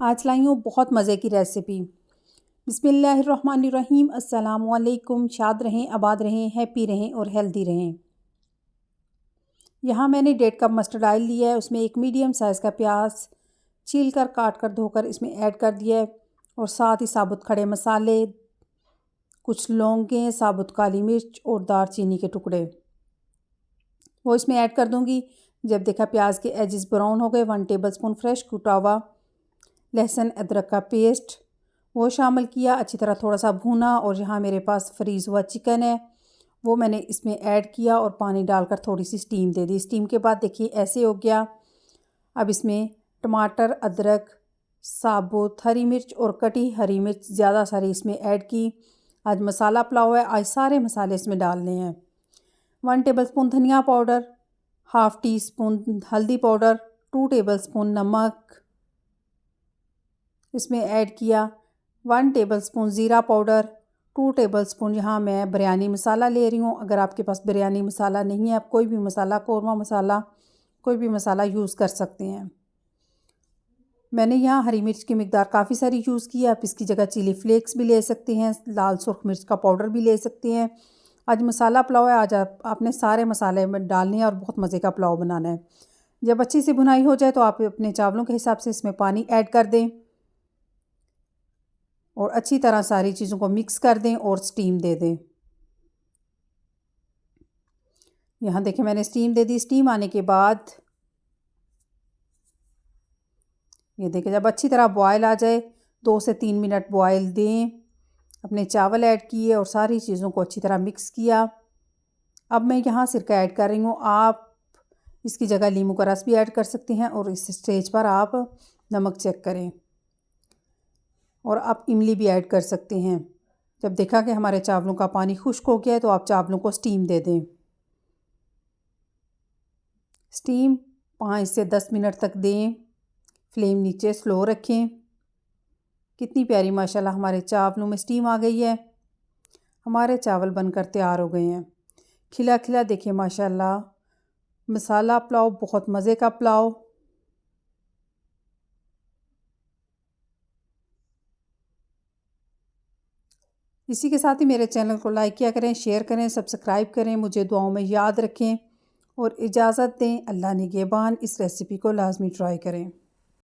आज लाई हूँ बहुत मज़े की रेसिपी। बिस्मिल्लाहिर्रहमानिर्रहीम। अस्सलामुअलैकुम। शाद रहें, आबाद रहें, हैप्पी रहें और हेल्दी रहें। यहाँ मैंने 1.5 कप मस्टर्ड ऑयल लिया है। उसमें एक मीडियम साइज़ का प्याज छील कर काट कर धोकर इसमें ऐड कर दिया है और साथ ही साबुत खड़े मसाले, कुछ लौंगें, साबुत काली मिर्च और दालचीनी के टुकड़े वो इसमें ऐड कर दूँगी। जब देखा प्याज के एजेस ब्राउन हो गए, 1 टेबलस्पून फ्रेश कुटा हुआ लहसुन अदरक का पेस्ट वो शामिल किया, अच्छी तरह थोड़ा सा भूना। और यहाँ मेरे पास फ्रीज़ हुआ चिकन है, वो मैंने इसमें ऐड किया और पानी डालकर थोड़ी सी स्टीम दे दी। स्टीम के बाद देखिए ऐसे हो गया। अब इसमें टमाटर, अदरक, साबुत हरी मिर्च और कटी हरी मिर्च ज़्यादा सारी इसमें ऐड की। आज मसाला पुलाव है, आज सारे मसाले इसमें डालने हैं। 1 टेबलस्पून धनिया पाउडर, हाफ़ टी स्पून हल्दी पाउडर, 2 टेबलस्पून नमक इसमें ऐड किया। 1 टेबलस्पून ज़ीरा पाउडर, 2 टेबलस्पून यहाँ मैं बिरयानी मसाला ले रही हूँ। अगर आपके पास बिरयानी मसाला नहीं है, आप कोई भी मसाला, कौरमा मसाला, कोई भी मसाला यूज़ कर सकते हैं। मैंने यहाँ हरी मिर्च की मिकदार काफ़ी सारी यूज़ की है। आप इसकी जगह चिली फ्लेक्स भी ले सकते हैं, लाल सुर्ख मिर्च का पाउडर भी ले सकते हैं। आज मसाला पुलाव है, आज आपने सारे मसाले में डालने हैं और बहुत मज़े का पुलाव बनाना है। जब अच्छी सी भुनाई हो जाए तो आप अपने चावलों के हिसाब से इसमें पानी ऐड कर दें और अच्छी तरह सारी चीज़ों को मिक्स कर दें और स्टीम दे दें। यहाँ देखिए मैंने स्टीम दे दी। स्टीम आने के बाद ये देखिए जब अच्छी तरह बॉयल आ जाए, 2 से 3 मिनट बॉयल दें। अपने चावल ऐड किए और सारी चीज़ों को अच्छी तरह मिक्स किया। अब मैं यहाँ सिरका ऐड कर रही हूँ। आप इसकी जगह नींबू का रस भी ऐड कर सकते हैं और इस स्टेज पर आप नमक चेक करें और आप इमली भी ऐड कर सकते हैं। जब देखा कि हमारे चावलों का पानी खुश्क हो गया है तो आप चावलों को स्टीम दे दें। स्टीम 5 से 10 मिनट तक दें। फ्लेम नीचे स्लो रखें। कितनी प्यारी माशाल्लाह हमारे चावलों में स्टीम आ गई है। हमारे चावल बनकर तैयार हो गए हैं। खिला खिला देखिए माशाल्लाह मसाला पुलाव, बहुत मज़े का पुलाव। इसी के साथ ही मेरे चैनल को लाइक किया करें, शेयर करें, सब्सक्राइब करें, मुझे दुआओं में याद रखें और इजाज़त दें। अल्लाह निगहबान। इस रेसिपी को लाजमी ट्राई करें।